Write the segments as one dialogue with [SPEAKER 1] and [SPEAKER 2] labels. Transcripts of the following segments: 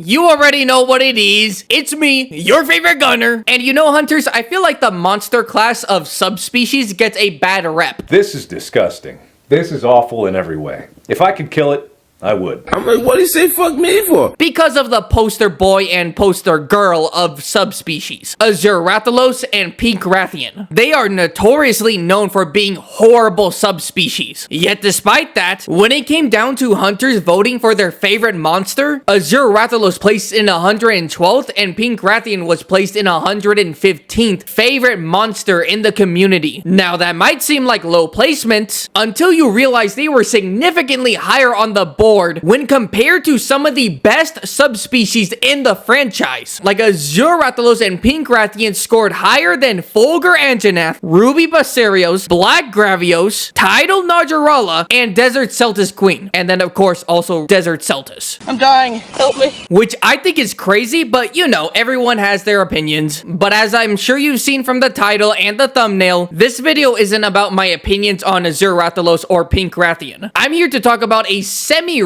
[SPEAKER 1] You already know what it is. It's me, your favorite gunner. And you know, hunters, I feel like the monster class of subspecies gets a bad rep.
[SPEAKER 2] This is disgusting. This is awful in every way. If I could kill it, I would.
[SPEAKER 3] I'm like, what do you say fuck me for?
[SPEAKER 1] Because of the poster boy and poster girl of subspecies, Azurathalos and Pink Rathian. They are notoriously known for being horrible subspecies. Yet despite that, when it came down to hunters voting for their favorite monster, Azurathalos placed in 112th and Pink Rathian was placed in 115th favorite monster in the community. Now that might seem like low placement until you realize they were significantly higher on the board when compared to some of the best subspecies in the franchise. Like Azurathalos and Pink Rathian scored higher than Fulgur Anjanath, Ruby Basarios, Black Gravios, Tidal Najarala, and Desert Celtis Queen. And then of course also Desert Celtis.
[SPEAKER 4] I'm dying, help me.
[SPEAKER 1] Which I think is crazy, but you know, everyone has their opinions. But as I'm sure you've seen from the title and the thumbnail, this video isn't about my opinions on Azurathalos or Pink Rathian. I'm here to talk about a semi-recent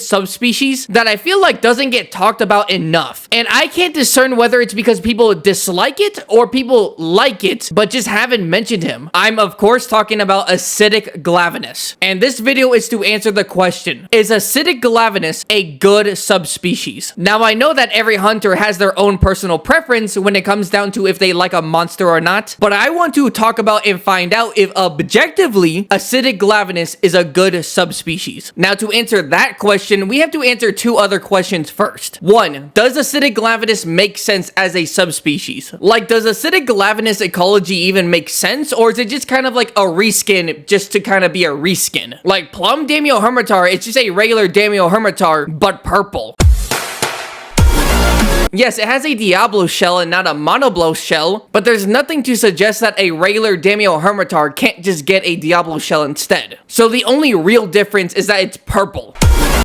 [SPEAKER 1] subspecies that I feel like doesn't get talked about enough. And I can't discern whether it's because people dislike it or people like it, but just haven't mentioned him. I'm of course talking about Acidic Glavenus. And this video is to answer the question, is Acidic Glavenus a good subspecies? Now I know that every hunter has their own personal preference when it comes down to if they like a monster or not, but I want to talk about and find out if objectively Acidic Glavenus is a good subspecies. Now to answer that question, we have to answer two other questions first. One, does Acidic Glavenus make sense as a subspecies? Like, does Acidic Glavenus ecology even make sense, or is it just kind of like a reskin just to kind of be a reskin? Like Plum Damiohermitar, it's just a regular Damiohermitar, but purple. Yes, it has a Diablo shell and not a Monoblow shell, but there's nothing to suggest that a regular Damiohermitar can't just get a Diablo shell instead. So the only real difference is that it's purple.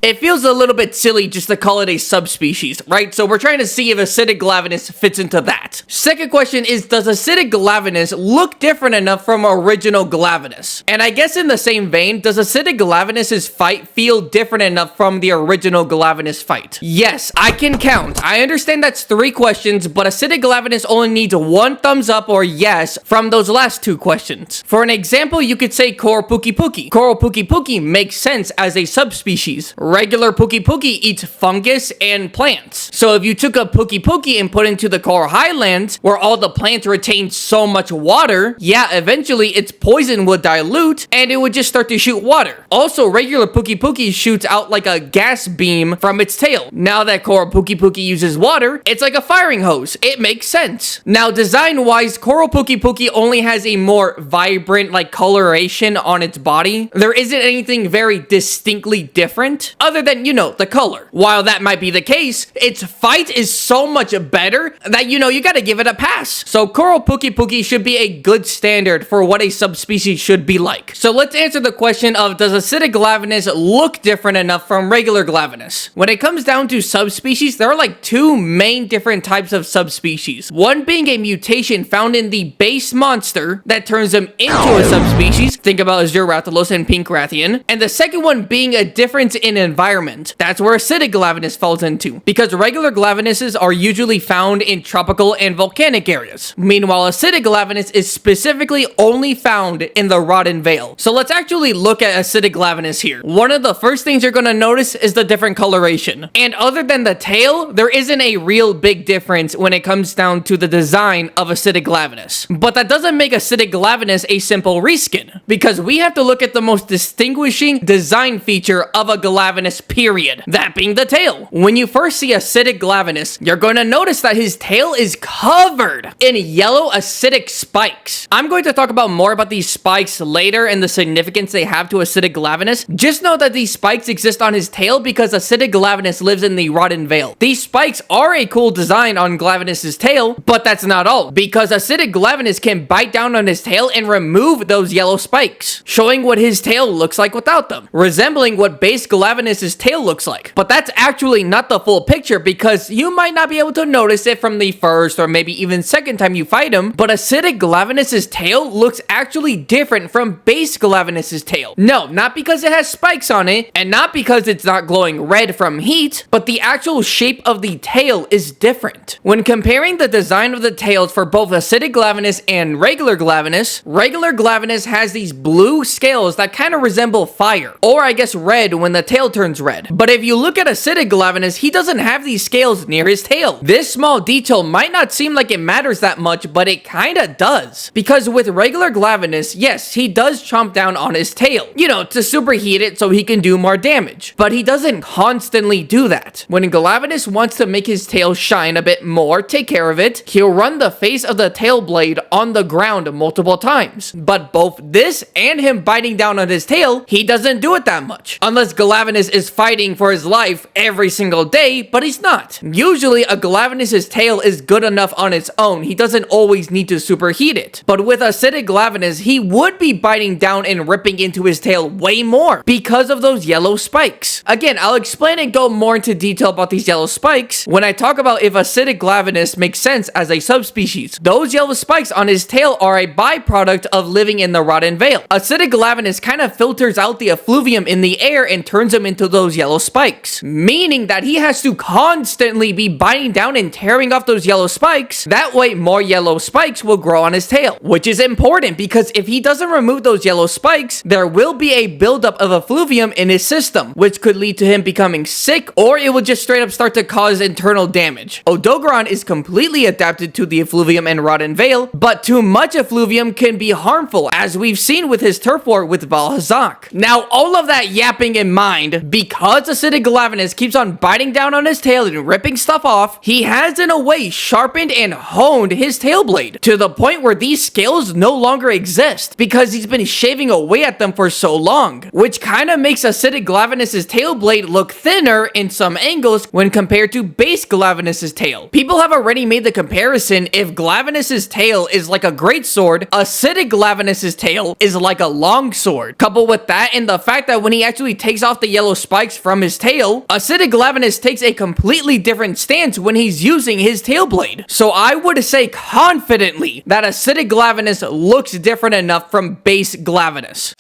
[SPEAKER 1] It feels a little bit silly just to call it a subspecies, right? So we're trying to see if Acidic Glavenus fits into that. Second question is, does Acidic Glavenus look different enough from original Glavenus? And I guess in the same vein, does Acidic Glavenus's fight feel different enough from the original Glavenus fight? Yes, I can count. I understand that's 3 questions, but Acidic Glavenus only needs 1 thumbs up or yes from those last 2 questions. For an example, you could say Coropuki. Coropuki makes sense as a subspecies. Regular Puki eats fungus and plants. So if you took a Puki and put into the Coral Highlands, where all the plants retain so much water, yeah, eventually its poison would dilute and it would just start to shoot water. Also, regular Puki shoots out like a gas beam from its tail. Now that Coral Puki uses water, it's like a firing hose. It makes sense. Now, design-wise, Coral Puki only has a more vibrant, like, coloration on its body. There isn't anything very distinctly different, other than, you know, the color. While that might be the case, its fight is so much better that, you know, you gotta give it a pass. So Coral Puki should be a good standard for what a subspecies should be like. So let's answer the question of, does Acidic Glavenus look different enough from regular Glavenus? When it comes down to subspecies, there are like 2 main different types of subspecies. One being a mutation found in the base monster that turns them into a subspecies. Think about Azurathalos and Pink Rathian. And the second one being a difference in environment. That's where Acidic Glavenus falls into, because regular Glavenuses are usually found in tropical and volcanic areas. Meanwhile, Acidic Glavenus is specifically only found in the Rotten Vale. So let's actually look at Acidic Glavenus here. One of the first things you're gonna notice is the different coloration. And other than the tail, there isn't a real big difference when it comes down to the design of Acidic Glavenus. But that doesn't make Acidic Glavenus a simple reskin, because we have to look at the most distinguishing design feature of a Glavenus, period. That being the tail. When you first see Acidic Glavenus, you're going to notice that his tail is covered in yellow acidic spikes. I'm going to talk about more about these spikes later and the significance they have to Acidic Glavenus. Just know that these spikes exist on his tail because Acidic Glavenus lives in the Rotten Vale. These spikes are a cool design on Glavenus's tail, but that's not all, because Acidic Glavenus can bite down on his tail and remove those yellow spikes, showing what his tail looks like without them, resembling what base Glavenus Glavenus' tail looks like. But that's actually not the full picture because you might not be able to notice it from the first or maybe even second time you fight him, but acidic Glavenus' tail looks actually different from base Glavenus' tail. No, not because it has spikes on it, and not because it's not glowing red from heat, but the actual shape of the tail is different. When comparing the design of the tails for both acidic Glavenus and regular Glavenus has these blue scales that kind of resemble fire, or I guess red when the tail turns red. But if you look at acidic Glavenus, he doesn't have these scales near his tail. This small detail might not seem like it matters that much, but it kinda does. Because with regular Glavenus, yes, he does chomp down on his tail, you know, to superheat it so he can do more damage. But he doesn't constantly do that. When Glavenus wants to make his tail shine a bit more, take care of it, he'll run the face of the tail blade on the ground multiple times. But both this and him biting down on his tail, he doesn't do it that much. Unless Glavenus is fighting for his life every single day, but he's not. Usually a Glavenus' tail is good enough on its own. He doesn't always need to superheat it. But with acidic Glavenus, he would be biting down and ripping into his tail way more because of those yellow spikes. Again, I'll explain and go more into detail about these yellow spikes when I talk about if acidic Glavenus makes sense as a subspecies. Those yellow spikes on his tail are a byproduct of living in the Rotten Vale. Acidic Glavenus kind of filters out the effluvium in the air and turns them into those yellow spikes, meaning that he has to constantly be biting down and tearing off those yellow spikes. That way more yellow spikes will grow on his tail, which is important because if he doesn't remove those yellow spikes, there will be a buildup of effluvium in his system, which could lead to him becoming sick, or it would just straight up start to cause internal damage. Odogaron is completely adapted to the effluvium and Rotten Vale, but too much effluvium can be harmful, as we've seen with his turf war with Valhazak. Now, all of that yapping in mind, because acidic Glavenus keeps on biting down on his tail and ripping stuff off, he has in a way sharpened and honed his tail blade to the point where these scales no longer exist because he's been shaving away at them for so long, which kind of makes acidic Glavenus' tail blade look thinner in some angles when compared to base Glavenus' tail. People have already made the comparison: if Glavenus' tail is like a great sword, acidic Glavenus' tail is like a long sword. Coupled with that and the fact that when he actually takes off the yellow spikes from his tail, acidic Glavenus takes a completely different stance when he's using his tail blade. So I would say confidently that acidic Glavenus looks different enough from base Glavenus.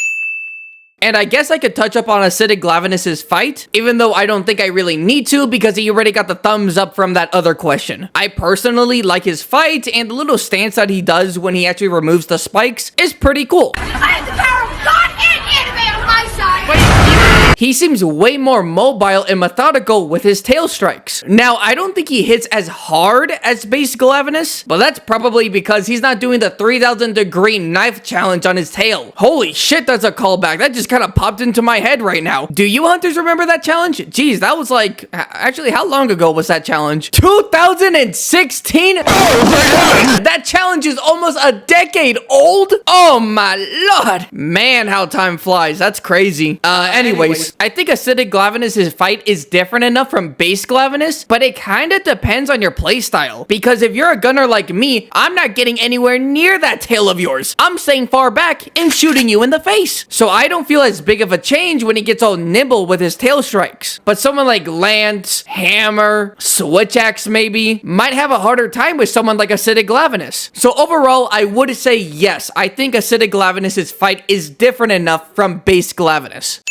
[SPEAKER 1] And I guess I could touch up on acidic Glavenus' fight, even though I don't think I really need to because he already got the thumbs up from that other question. I personally like his fight, and the little stance that he does when he actually removes the spikes is pretty cool.
[SPEAKER 4] I have the power of God and anime on my side!
[SPEAKER 1] He seems way more mobile and methodical with his tail strikes. Now, I don't think he hits as hard as base Glavenus, but that's probably because he's not doing the 3,000 degree knife challenge on his tail. Holy shit, that's a callback. That just kind of popped into my head right now. Do you hunters remember that challenge? Jeez, that was like, actually, how long ago was that challenge? 2016? Oh my god! That challenge is almost a decade old? Oh my lord! Man, how time flies. That's crazy. Anyways, I think acidic Glavenus' fight is different enough from base Glavenus, but it kind of depends on your playstyle. Because if you're a gunner like me, I'm not getting anywhere near that tail of yours. I'm staying far back and shooting you in the face. So I don't feel as big of a change when he gets all nimble with his tail strikes. But someone like Lance, Hammer, Switch Axe maybe, might have a harder time with someone like acidic Glavenus. So overall, I would say yes, I think acidic Glavenus' fight is different enough from base Glavenus.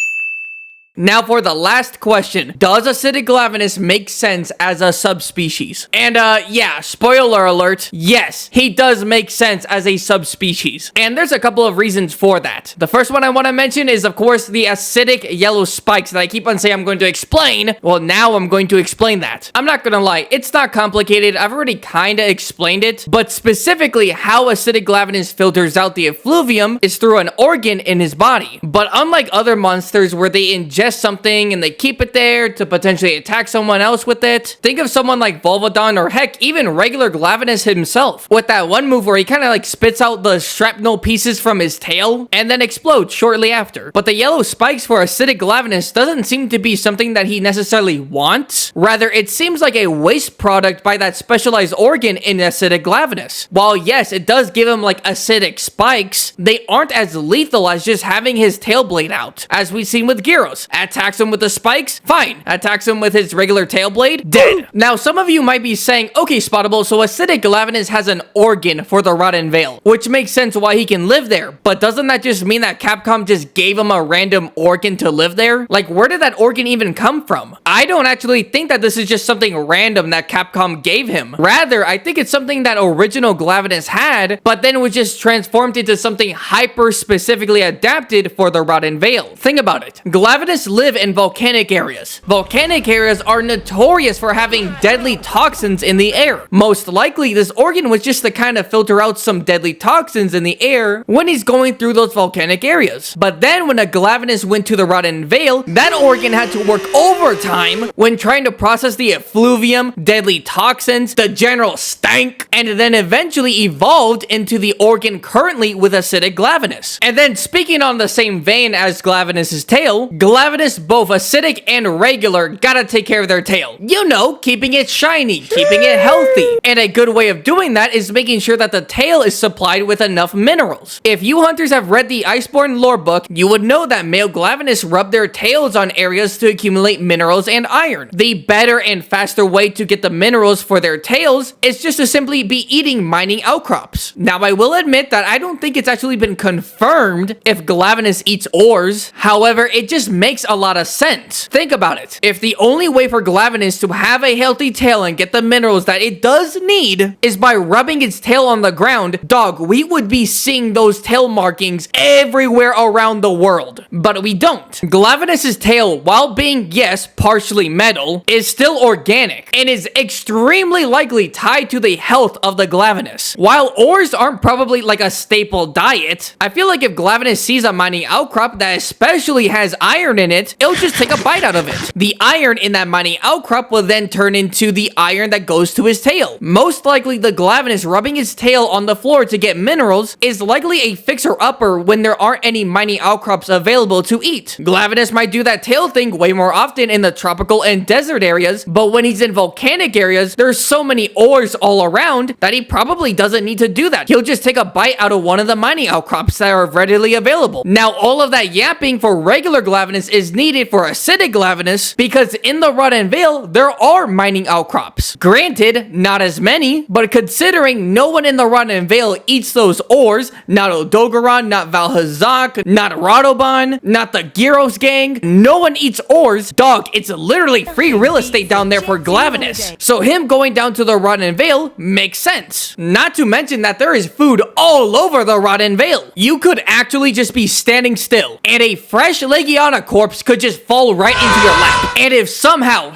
[SPEAKER 1] Now for the last question, does acidic Glavenus make sense as a subspecies? And yeah, spoiler alert, yes, he does make sense as a subspecies. And there's a couple of reasons for that. The first one I want to mention is, of course, the acidic yellow spikes that I keep on saying I'm going to explain. Well, now I'm going to explain that. I'm not gonna lie, it's not complicated. I've already kind of explained it, but specifically how acidic Glavenus filters out the effluvium is through an organ in his body. But unlike other monsters where they ingest something and they keep it there to potentially attack someone else with it, think of someone like Volvodon or heck, even regular Glavenus himself, with that one move where he kind of like spits out the shrapnel pieces from his tail and then explodes shortly after. But the yellow spikes for acidic Glavenus doesn't seem to be something that he necessarily wants. Rather, it seems like a waste product by that specialized organ in acidic Glavenus. While yes, it does give him like acidic spikes, they aren't as lethal as just having his tail blade out, as we've seen with Gyros. Attacks him with the spikes? Fine. Attacks him with his regular tail blade? Dead. Now, some of you might be saying, okay, Spottable, so acidic Glavenus has an organ for the Rotten Vale, which makes sense why he can live there, but doesn't that just mean that Capcom just gave him a random organ to live there? Like, where did that organ even come from? I don't actually think that this is just something random that Capcom gave him. Rather, I think it's something that original Glavenus had, but then was just transformed into something hyper specifically adapted for the Rotten Vale. Think about it. Glavenus live in volcanic areas. Volcanic areas are notorious for having deadly toxins in the air. Most likely, this organ was just to kind of filter out some deadly toxins in the air when he's going through those volcanic areas. But then when a Glavenus went to the Rotten Vale, that organ had to work overtime when trying to process the effluvium, deadly toxins, the general stank, and then eventually evolved into the organ currently with acidic Glavenus. And then speaking on the same vein as Glavenus's tail, Glavenus, both acidic and regular, gotta take care of their tail. You know, keeping it shiny, keeping it healthy. And a good way of doing that is making sure that the tail is supplied with enough minerals. If you hunters have read the Iceborne lore book, you would know that male Glavenus rub their tails on areas to accumulate minerals and iron. The better and faster way to get the minerals for their tails is just to simply be eating mining outcrops. Now, I will admit that I don't think it's actually been confirmed if Glavenus eats ores. However, it just makes a lot of sense. Think about it. If the only way for Glavenus to have a healthy tail and get the minerals that it does need is by rubbing its tail on the ground, dog, we would be seeing those tail markings everywhere around the world. But we don't. Glavenus's tail, while being, yes, partially metal, is still organic and is extremely likely tied to the health of the Glavenus. While ores aren't probably like a staple diet, I feel like if Glavenus sees a mining outcrop that especially has iron in it, it'll just take a bite out of it. The iron in that mining outcrop will then turn into the iron that goes to his tail. Most likely, the Glavenus rubbing his tail on the floor to get minerals is likely a fixer-upper when there aren't any mining outcrops available to eat. Glavenus might do that tail thing way more often in the tropical and desert areas, but when he's in volcanic areas, there's so many ores all around that he probably doesn't need to do that. He'll just take a bite out of one of the mining outcrops that are readily available. Now, all of that yapping for regular Glavenus is needed for acidic Glavenus because in the Rotten Vale, there are mining outcrops. Granted, not as many, but considering no one in the Rotten Vale eats those ores, not Odogaron, not Valhazak, not Radoban, not the Gyros gang, no one eats ores, dog, it's literally free real estate down there for Glavenus. So him going down to the Rotten Vale makes sense. Not to mention that there is food all over the Rotten Vale. You could actually just be standing still, and a fresh Legiana corpse could just fall right into your lap. And if somehow,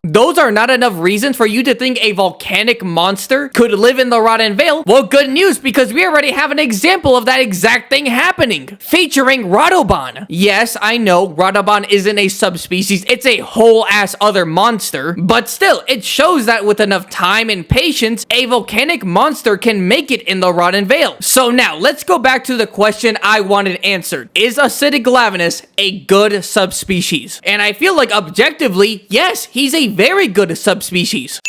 [SPEAKER 1] those are not enough reasons for you to think a volcanic monster could live in the Rotten Vale, well, good news, because we already have an example of that exact thing happening, featuring Radoban. Yes, I know, Radoban isn't a subspecies, it's a whole-ass other monster, but still, it shows that with enough time and patience, a volcanic monster can make it in the Rotten Vale. So now, let's go back to the question I wanted answered. Is acidic Glavenus a good subspecies? And I feel like objectively, yes, he's a very good subspecies.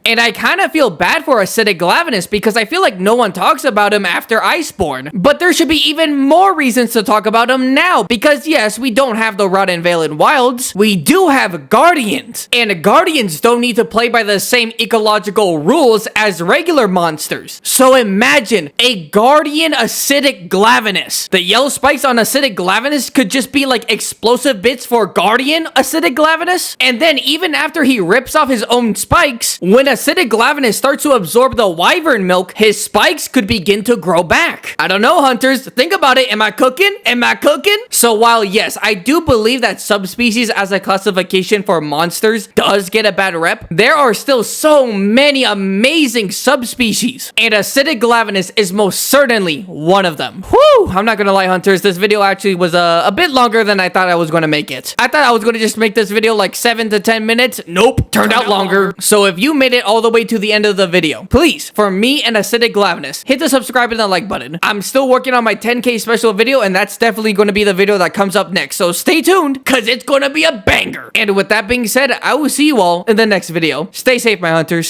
[SPEAKER 1] And I kind of feel bad for acidic Glavenus because I feel like no one talks about him after Iceborne. But there should be even more reasons to talk about him now because yes, we don't have the Rotten Vale in Wilds. We do have Guardians. And Guardians don't need to play by the same ecological rules as regular monsters. So imagine a Guardian acidic Glavenus. The yellow spikes on acidic Glavenus could just be like explosive bits for Guardian acidic Glavenus. And then even after he rips off his own spikes, when acidic Glavenus starts to absorb the wyvern milk, his spikes could begin to grow back. I don't know, hunters. Think about it. Am I cooking? So while yes, I do believe that subspecies as a classification for monsters does get a bad rep, there are still so many amazing subspecies. And acidic Glavenus is most certainly one of them. Whew! I'm not gonna lie, hunters. This video actually was a bit longer than I thought I was gonna make it. I thought I was gonna just make this video like 7 to 10 minutes. Nope. Turned out longer. So if you made it all the way to the end of the video, please, for me and acidic Glavenus, hit the subscribe and the like button. I'm still working on my 10K special video, and that's definitely going to be the video that comes up next. So stay tuned, because it's going to be a banger. And with that being said, I will see you all in the next video. Stay safe, my hunters.